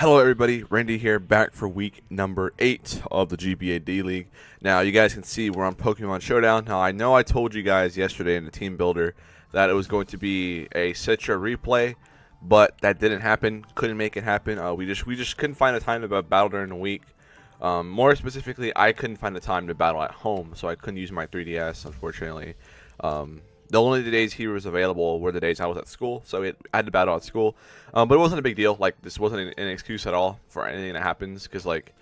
Hello everybody, Randy here, back for week number 8 of the GBA D League. Now you guys can see we're on Pokemon Showdown. Now I know I told you guys yesterday in the team builder that it was going to be a Citra replay, but that didn't happen, couldn't make it happen. We just couldn't find the time to battle during the week. More specifically, I couldn't find the time to battle at home, so I couldn't use my 3DS, unfortunately. The only days he was available were the days I was at school, so I had to battle at school. But it wasn't a big deal. Like, this wasn't an excuse at all for anything that happens, because like,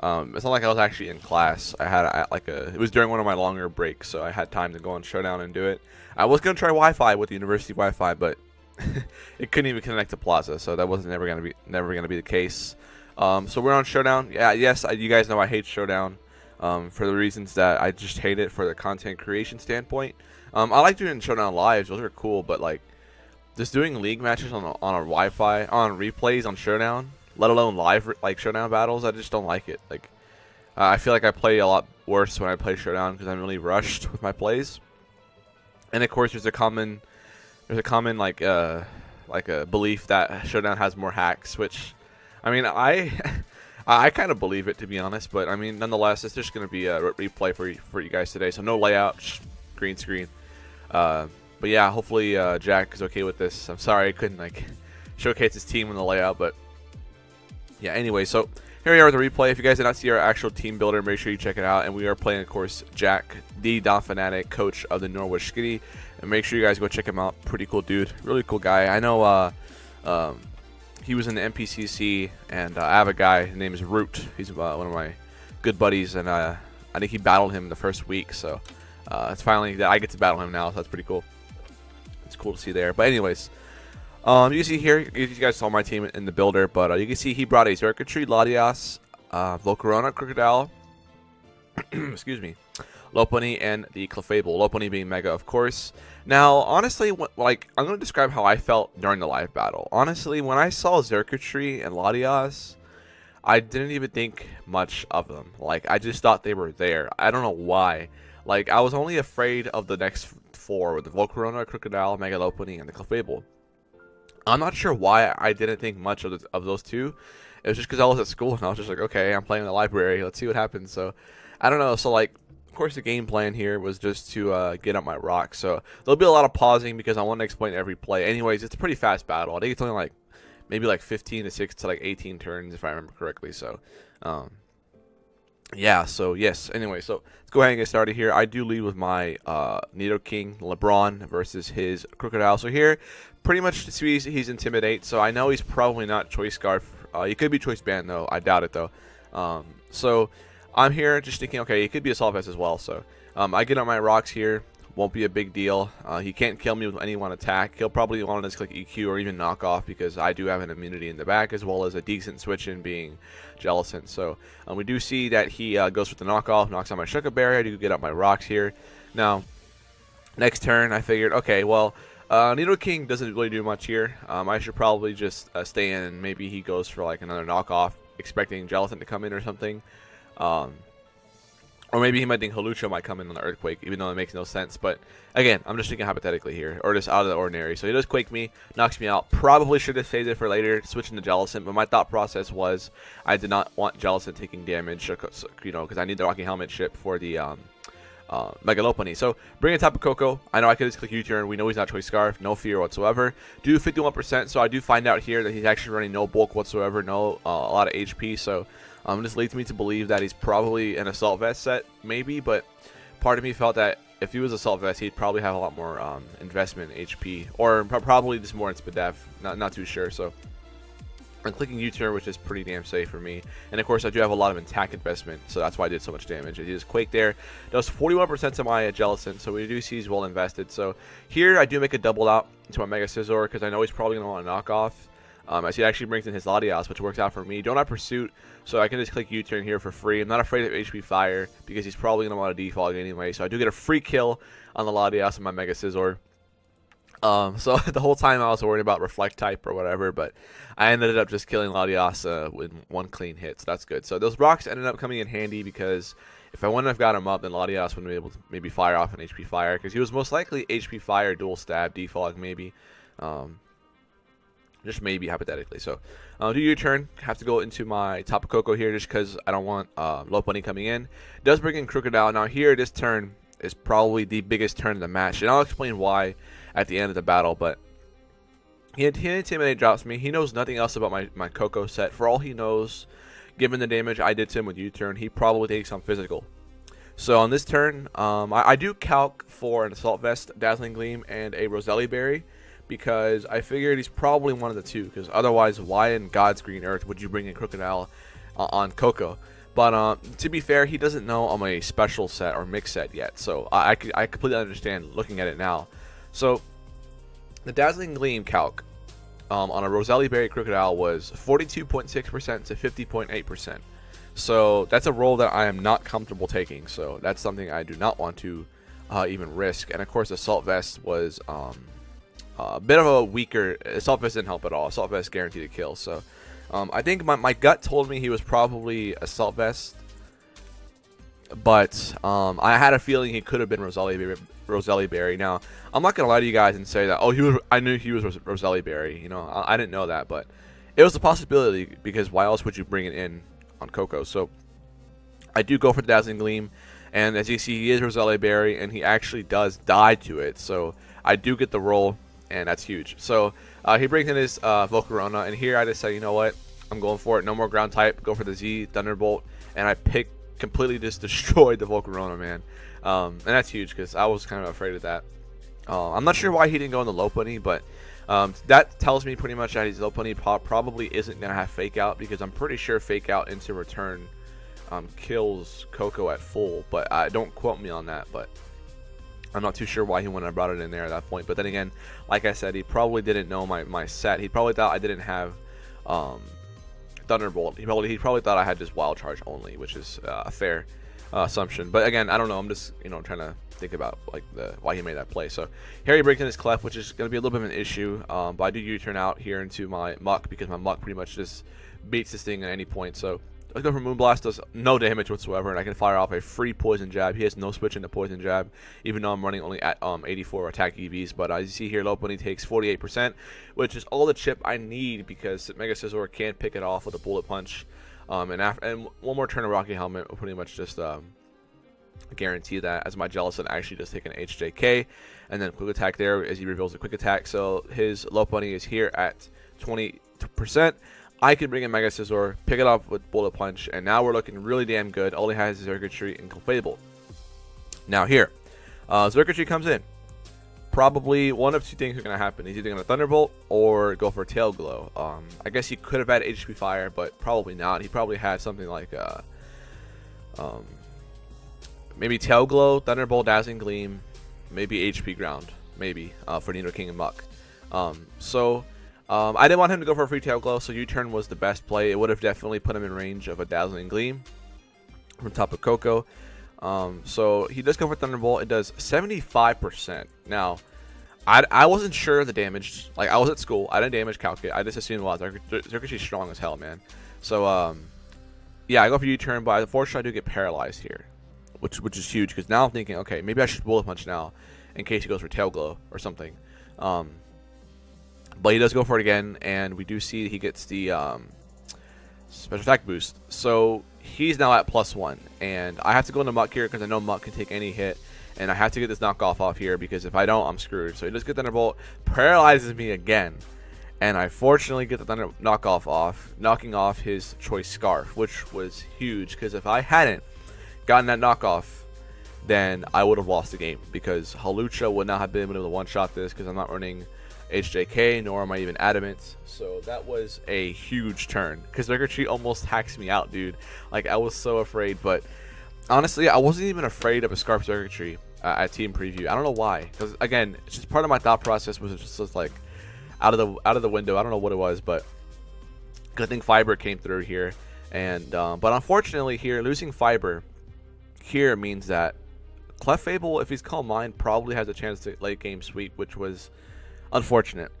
it's not like I was actually in class. It was during one of my longer breaks, so I had time to go on Showdown and do it. I was gonna try Wi-Fi with the university Wi-Fi, but it couldn't even connect to Plaza, so that wasn't never gonna be the case. So we're on Showdown. Yeah, yes, you guys know I hate Showdown. For the reasons that I just hate it for the content creation standpoint. I like doing Showdown lives; those are cool. But like, just doing league matches on a Wi-Fi, on replays on Showdown, let alone live like Showdown battles, I just don't like it. Like, I feel like I play a lot worse when I play Showdown because I'm really rushed with my plays. And of course, there's a common like a belief that Showdown has more hacks, which, I mean, I kind of believe it, to be honest, but I mean, nonetheless, it's just going to be a replay for you guys today. So no layout, just green screen. But yeah, hopefully Jack is okay with this. I'm sorry I couldn't like showcase his team in the layout, but yeah. Anyway, so here we are with the replay. If you guys did not see our actual team builder, make sure you check it out. And we are playing, of course, Jack, the Donphanatic, coach of the Norwich Skitty, and make sure you guys go check him out. Pretty cool dude, really cool guy. I know. He was in the NPCC, and I have a guy. His name is Root. He's one of my good buddies, and I think he battled him the first week. So it's finally that I get to battle him now. So that's pretty cool. It's cool to see there. But anyways, you can see here. You guys saw my team in the builder, but you can see he brought a Xurkitree, Latias, Volcarona, Crocodile. Excuse me. Lopunny and the Clefable. Lopunny being Mega, of course. Now, honestly, like, I'm going to describe how I felt during the live battle. Honestly, when I saw Xurkitree and Latias, I didn't even think much of them. Like, I just thought they were there. I don't know why. Like, I was only afraid of the next 4, with the Volcarona, Crocodile, Mega Lopunny, and the Clefable. I'm not sure why I didn't think much of those two. It was just because I was at school, and I was just like, okay, I'm playing in the library. Let's see what happens. So, I don't know. So, like, of course, the game plan here was just to get up my rocks. So there'll be a lot of pausing because I want to explain every play. Anyways, it's a pretty fast battle. I think it's only like maybe like 15 to 6 to like 18 turns if I remember correctly. So yeah. So yes. Anyway, so let's go ahead and get started here. I do lead with my Nidoking LeBron versus his Crocodile. So here, pretty much he's Intimidate. So I know he's probably not Choice Scarf. He could be Choice Band though. I doubt it though. So I'm here just thinking, okay, it could be Assault Vest as well. So I get on my rocks here. Won't be a big deal. He can't kill me with any one attack. He'll probably want to just click EQ or even knock off because I do have an immunity in the back as well as a decent switch in being Jellicent. So we do see that he goes with the knockoff, knocks out my Sugar Berry. I do get up my rocks here. Now, next turn, I figured, okay, well, Nidoking doesn't really do much here. I should probably just stay in and maybe he goes for like another knockoff, expecting Jellicent to come in or something. Or maybe he might think Holucha might come in on the Earthquake, even though it makes no sense. But again, I'm just thinking hypothetically here, or just out of the ordinary. So he does Quake me, knocks me out. Probably should have saved it for later, switching to Jellicent. But my thought process was I did not want Jellicent taking damage, you know, because I need the Rocky Helmet ship for the Mega Lopunny. So bring a Tapu Koko. I know I could just click U-turn. We know he's not Choice Scarf. No fear whatsoever. Do 51%. So I do find out here that he's actually running no bulk whatsoever. No a lot of HP. So this leads me to believe that he's probably an Assault Vest set, maybe. But part of me felt that if he was Assault Vest, he'd probably have a lot more investment in HP, or probably just more in Spadef. Not too sure. So I'm clicking U-turn, which is pretty damn safe for me. And of course, I do have a lot of attack investment, so that's why I did so much damage. He just Quake there. Does 41% to my Jellicent, so we do see he's well invested. So here, I do make a double out to my Mega Scizor, because I know he's probably going to want to knock off. As he actually brings in his Latias, which works out for me. Don't have Pursuit, so I can just click U-turn here for free. I'm not afraid of HP Fire, because he's probably going to want to defog anyway. So I do get a free kill on the Latias and my Mega Scizor. So the whole time I was worried about Reflect type or whatever, but I ended up just killing Latias with one clean hit, so that's good. So those rocks ended up coming in handy because if I wouldn't have got him up, then Latias wouldn't be able to maybe fire off an HP Fire, because he was most likely HP Fire, dual stab, defog maybe. Just maybe hypothetically. So, do your turn. Have to go into my Tapu Koko here just because I don't want Lopunny coming in. Does bring in Crocodile. Now here, this turn is probably the biggest turn in the match, and I'll explain why at the end of the battle. But he Intimidate drops me. He knows nothing else about my Koko set. For all he knows, given the damage I did to him with U-turn, he probably takes on physical. So on this turn, I do calc for an Assault Vest, Dazzling Gleam, and a Roselli Berry, because I figured he's probably one of the two, because otherwise why in God's green earth would you bring in Crocodile on Koko? But to be fair, he doesn't know I'm a special set or mix set yet, so I completely understand looking at it now. So the Dazzling Gleam calc on a Roselli Berry Crocodile was 42.6% to 50.8%. So that's a roll that I am not comfortable taking, so that's something I do not want to even risk. And of course Assault Vest was a bit of a weaker. Assault Vest didn't help at all. Assault Vest guaranteed a kill. So I think my gut told me he was probably Assault Vest, but I had a feeling he could have been Roselli Berry. Now I'm not gonna lie to you guys and say that I knew he was Roselli Berry. You know, I didn't know that, but it was a possibility, because why else would you bring it in on Koko? So I do go for the Dazzling Gleam, and as you see, he is Roselli Berry, and he actually does die to it. So I do get the roll, and that's huge. So he brings in his Volcarona, and here I just say, you know what, I'm going for it. No more ground type. Go for the Z Thunderbolt, and I completely just destroyed the Volcarona, man. And that's huge, because I was kind of afraid of that. I'm not sure why he didn't go in the Lopunny, but that tells me pretty much that his Lopunny probably isn't going to have Fake Out, because I'm pretty sure Fake Out into return kills Koko at full. But don't quote me on that, but I'm not too sure why he wouldn't have brought it in there at that point. But then again, like I said, he probably didn't know my set. He probably thought I didn't have Thunderbolt. He probably thought I had just Wild Charge only, which is a fair assumption. But again, I don't know. I'm just trying to think about like why he made that play. So here he breaks in his Clef, which is going to be a little bit of an issue. But I do U-turn out here into my Muck, because my Muck pretty much just beats this thing at any point. So let's go for Moonblast. Does no damage whatsoever, and I can fire off a free Poison Jab. He has no switch into Poison Jab, even though I'm running only at 84 attack EVs. But as you see here, Lopunny takes 48%, which is all the chip I need, because Mega Scizor can't pick it off with a Bullet Punch. And one more turn of Rocky Helmet will pretty much just guarantee that, as my Jellicent actually does take an HJK, and then Quick Attack there as he reveals the Quick Attack. So his Lopunny is here at 20%. I can bring in Mega Scizor, pick it off with Bullet Punch, and now we're looking really damn good. All he has is Circuitry and Clefable. Now here, Circuitry comes in. Probably one of two things are going to happen. He's either going to Thunderbolt or go for Tail Glow. I guess he could have had HP Fire, but probably not. He probably had something like maybe Tail Glow, Thunderbolt, Dazzling Gleam, maybe HP Ground, maybe for Nido King and Muck. I didn't want him to go for a free Tail Glow, so U-turn was the best play. It would have definitely put him in range of a Dazzling Gleam from top of Koko. So he does go for Thunderbolt. It does 75%. Now, I wasn't sure of the damage. Like, I was at school. I didn't damage calculate. I just assumed, wow, Circuitry's strong as hell, man. So, yeah, I go for U-turn, but unfortunately I do get paralyzed here, which is huge, because now I'm thinking, okay, maybe I should Bullet Punch now in case he goes for Tail Glow or something. But he does go for it again, and we do see he gets the special attack boost. So he's now at +1, and I have to go into Muck here because I know Muck can take any hit, and I have to get this knockoff off here, because if I don't, I'm screwed. So he does get Thunderbolt, paralyzes me again, and I fortunately get the Thunder knockoff off, knocking off his Choice Scarf, which was huge, because if I hadn't gotten that knockoff, then I would have lost the game, because Hawlucha would not have been able to one-shot this, because I'm not running HJK, nor am I even Adamant. So that was a huge turn, because Circuitry almost hacks me out, dude. Like, I was so afraid. But honestly, I wasn't even afraid of a Scarf Circuitry at team preview. I don't know why, because again, it's just part of my thought process was just like out of the window. I don't know what it was, but I think Fiber came through here, and but unfortunately here, losing Fiber here means that Clefable, if he's Calm Mind, probably has a chance to late game sweep, which was unfortunate.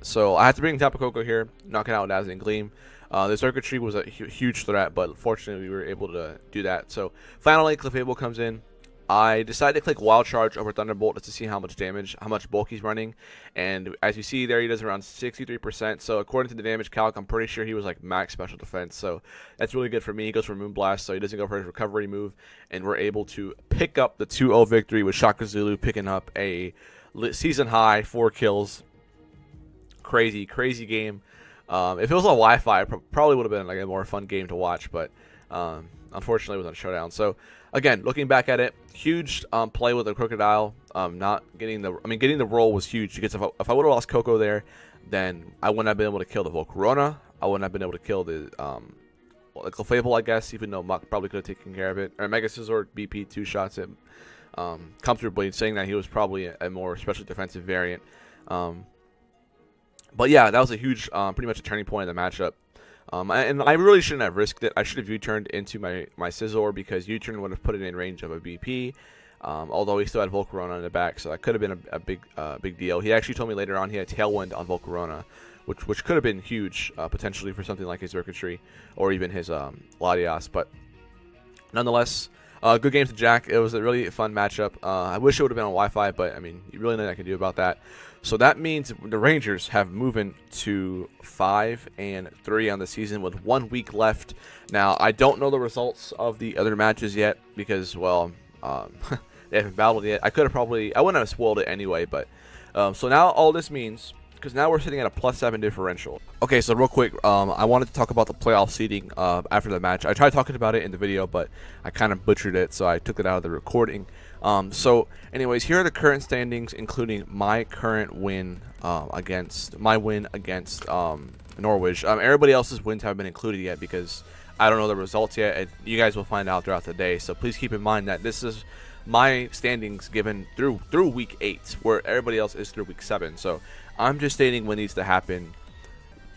So I had to bring Tapu Koko here, knock it out with Dazzling Gleam. The Circuitry was a huge threat, but fortunately we were able to do that. So finally, Clefable comes in, I decided to click Wild Charge over Thunderbolt just to see how much damage, how much bulk he's running. And as you see there, he does around 63%. So according to the damage calc, I'm pretty sure he was like max special defense. So that's really good for me. He goes for Moonblast, so he doesn't go for his recovery move. And we're able to pick up the 2-0 victory with Shaka Zulu picking up a season high 4 kills. Crazy game. If it was on Wi-Fi, it probably would have been like a more fun game to watch. But unfortunately, it was on Showdown. So again, looking back at it, huge play with the Crocodile. Not getting getting the roll was huge because if I would have lost Koko there, then I wouldn't have been able to kill the Volcarona. I wouldn't have been able to kill the Clefable, I guess, even though Muck probably could have taken care of it. Or Mega Scizor BP 2 shots it comfortably, saying that he was probably a more special defensive variant. But yeah, that was a huge, pretty much a turning point in the matchup. And I really shouldn't have risked it. I should have U-turned into my Scizor because U-turn would have put it in range of a BP. Although he still had Volcarona in the back, so that could have been a big deal. He actually told me later on he had Tailwind on Volcarona, which could have been huge potentially for something like his Circuitry or even his Latias. But nonetheless, good game to Jack. It was a really fun matchup. I wish it would have been on Wi-Fi, but I mean, you really nothing I can do about that. So that means the Rangers have moved to 5-3 on the season with 1 week left. Now, I don't know the results of the other matches yet because, well, they haven't battled yet. I wouldn't have spoiled it anyway, but so now all this means, because now we're sitting at a +7 differential. Okay, so real quick, I wanted to talk about the playoff seeding after the match. I tried talking about it in the video, but I kind of butchered it, so I took it out of the recording. So anyways, here are the current standings, including my current win against Norwich. Everybody else's wins haven't been included yet because I don't know the results yet, and you guys will find out throughout the day. So please keep in mind that this is my standings given through week 8, where everybody else is through week 7. So I'm just stating what needs to happen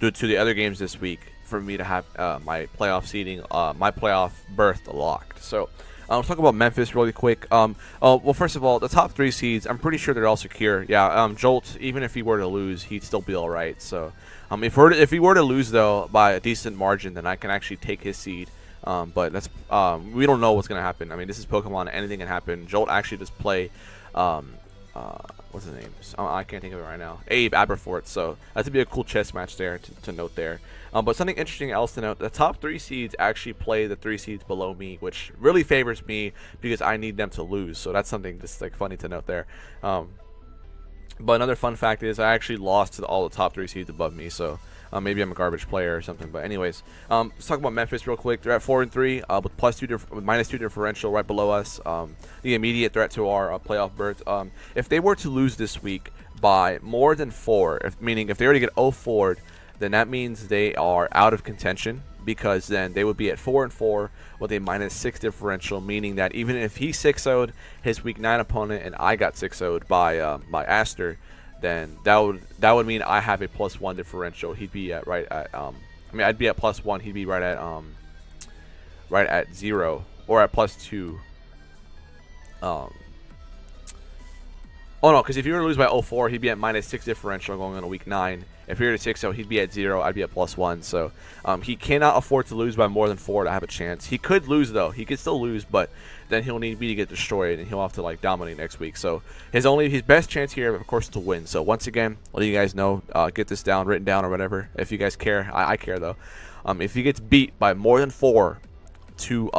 due to the other games this week for me to have my playoff seeding, my playoff berth locked. So let's talk about Memphis really quick. Well, first of all, the top 3 seeds, I'm pretty sure they're all secure. Yeah, Jolt, even if he were to lose, he'd still be all right. So if he were to lose, though, by a decent margin, then I can actually take his seed. But that's we don't know what's going to happen. I mean, this is Pokemon. Anything can happen. Jolt actually just play what's his name? I can't think of it right now. Abe Aberfort. So that would be a cool chess match there to note there. But something interesting else to note, the top 3 seeds actually play the 3 seeds below me, which really favors me because I need them to lose. So that's something just like funny to note there. But another fun fact is I actually lost to all the top 3 seeds above me. So maybe I'm a garbage player or something. But anyways, let's talk about Memphis real quick. They're at 4-3 with -2 differential right below us. The immediate threat to our playoff berth. If they were to lose this week by more than 4, meaning if they were to get 0-4'd, then that means they are out of contention, because then they would be at 4-4 with a -6 differential, meaning that even if he 6-0'd his week 9 opponent and I got 6-0'd by Aster, then that would mean I have a +1 differential. He'd be at I'd be at +1. He'd be right at 0 or at +2. Oh no, because if you were to lose by 0-4, he'd be at -6 differential going on a week 9. If he were to 6-0, he'd be at 0. I'd be at +1. So he cannot afford to lose by more than 4 to have a chance. He could lose though. He could still lose, but then he'll need me to get destroyed, and he'll have to like dominate next week. So his best chance here, of course, is to win. So once again, letting you guys know, get this down, written down or whatever. If you guys care, I care though. If he gets beat by more than 4 to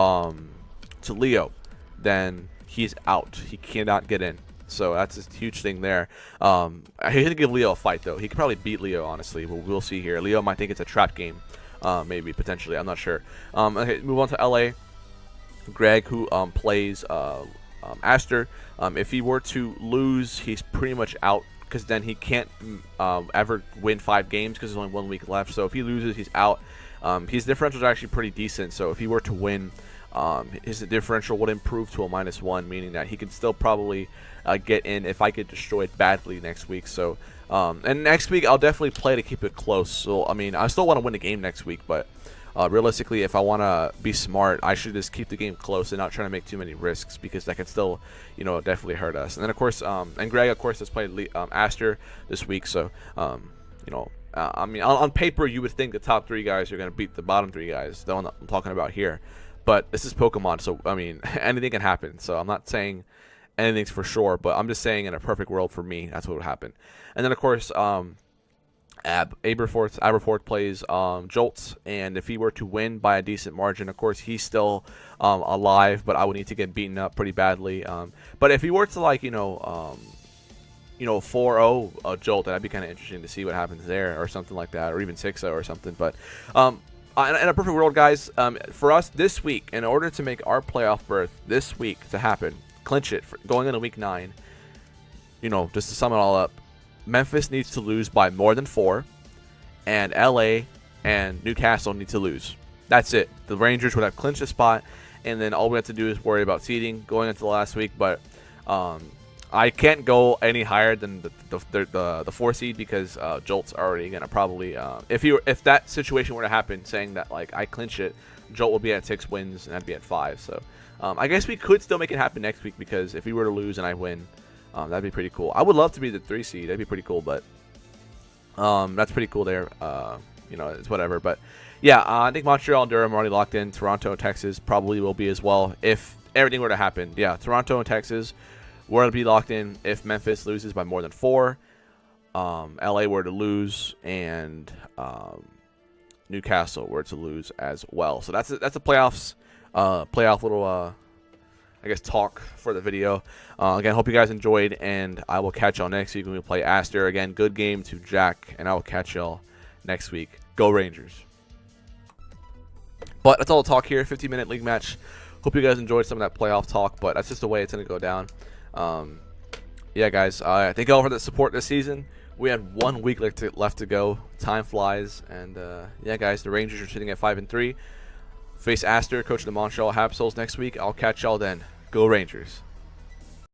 Leo, then he's out. He cannot get in. So that's a huge thing there. I hate to give Leo a fight, though. He could probably beat Leo, honestly. But we'll see here. Leo might think it's a trap game. Maybe, potentially. I'm not sure. Okay, move on to LA. Greg, who plays Aster. If he were to lose, he's pretty much out, because then he can't ever win 5 games because there's only 1 week left. So if he loses, he's out. His differentials are actually pretty decent. So if he were to win, his differential would improve to a -1, meaning that he could still probably get in if I get destroyed badly next week. So and next week I'll definitely play to keep it close. So I mean, I still want to win the game next week, but realistically, if I want to be smart, I should just keep the game close and not try to make too many risks, because that can still, definitely hurt us. And then of course, and Greg of course has played Aster this week. So I mean, on paper you would think the top 3 guys are going to beat the bottom 3 guys, the one that I'm talking about here. But this is Pokemon, so I mean, anything can happen. So I'm not saying anything's for sure, but I'm just saying in a perfect world for me, that's what would happen. And then of course, Aberforth plays Jolts, and if he were to win by a decent margin, of course he's still alive, but I would need to get beaten up pretty badly. But if he were to, like, 4-0 Jolt, that'd be kind of interesting to see what happens there, or something like that, or even 6-0 or something. But in a perfect world, guys, for us this week, in order to make our playoff berth this week to happen, clinch it going into week 9, just to sum it all up, Memphis needs to lose by more than 4, and LA and Newcastle need to lose. That's it. The Rangers would have clinched the spot, and then all we have to do is worry about seeding going into the last week. But I can't go any higher than the 4 seed, because Jolt's already gonna probably if that situation were to happen, saying that like I clinch it, Jolt will be at 6 wins and I'd be at 5. So I guess we could still make it happen next week, because if we were to lose and I win, that'd be pretty cool. I would love to be the 3 seed. That'd be pretty cool, but that's pretty cool there. It's whatever. But yeah, I think Montreal and Durham are already locked in. Toronto and Texas probably will be as well if everything were to happen. Yeah, Toronto and Texas were to be locked in if Memphis loses by more than 4. LA were to lose, and Newcastle were to lose as well. So that's a playoff little I guess talk for the video. Again, hope you guys enjoyed, and I will catch y'all next week when we play Aster. Again, good game to Jack, and I will catch y'all next week. Go Rangers. But that's all the talk here. 15-minute league match. Hope you guys enjoyed some of that playoff talk, but that's just the way it's going to go down. Yeah, guys, thank you all for the support this season. We had 1 week left to go. Time flies, and yeah, guys, the Rangers are sitting at 5-3. Face Aster, coach of the Montreal Habsols next week. I'll catch y'all then. Go Rangers.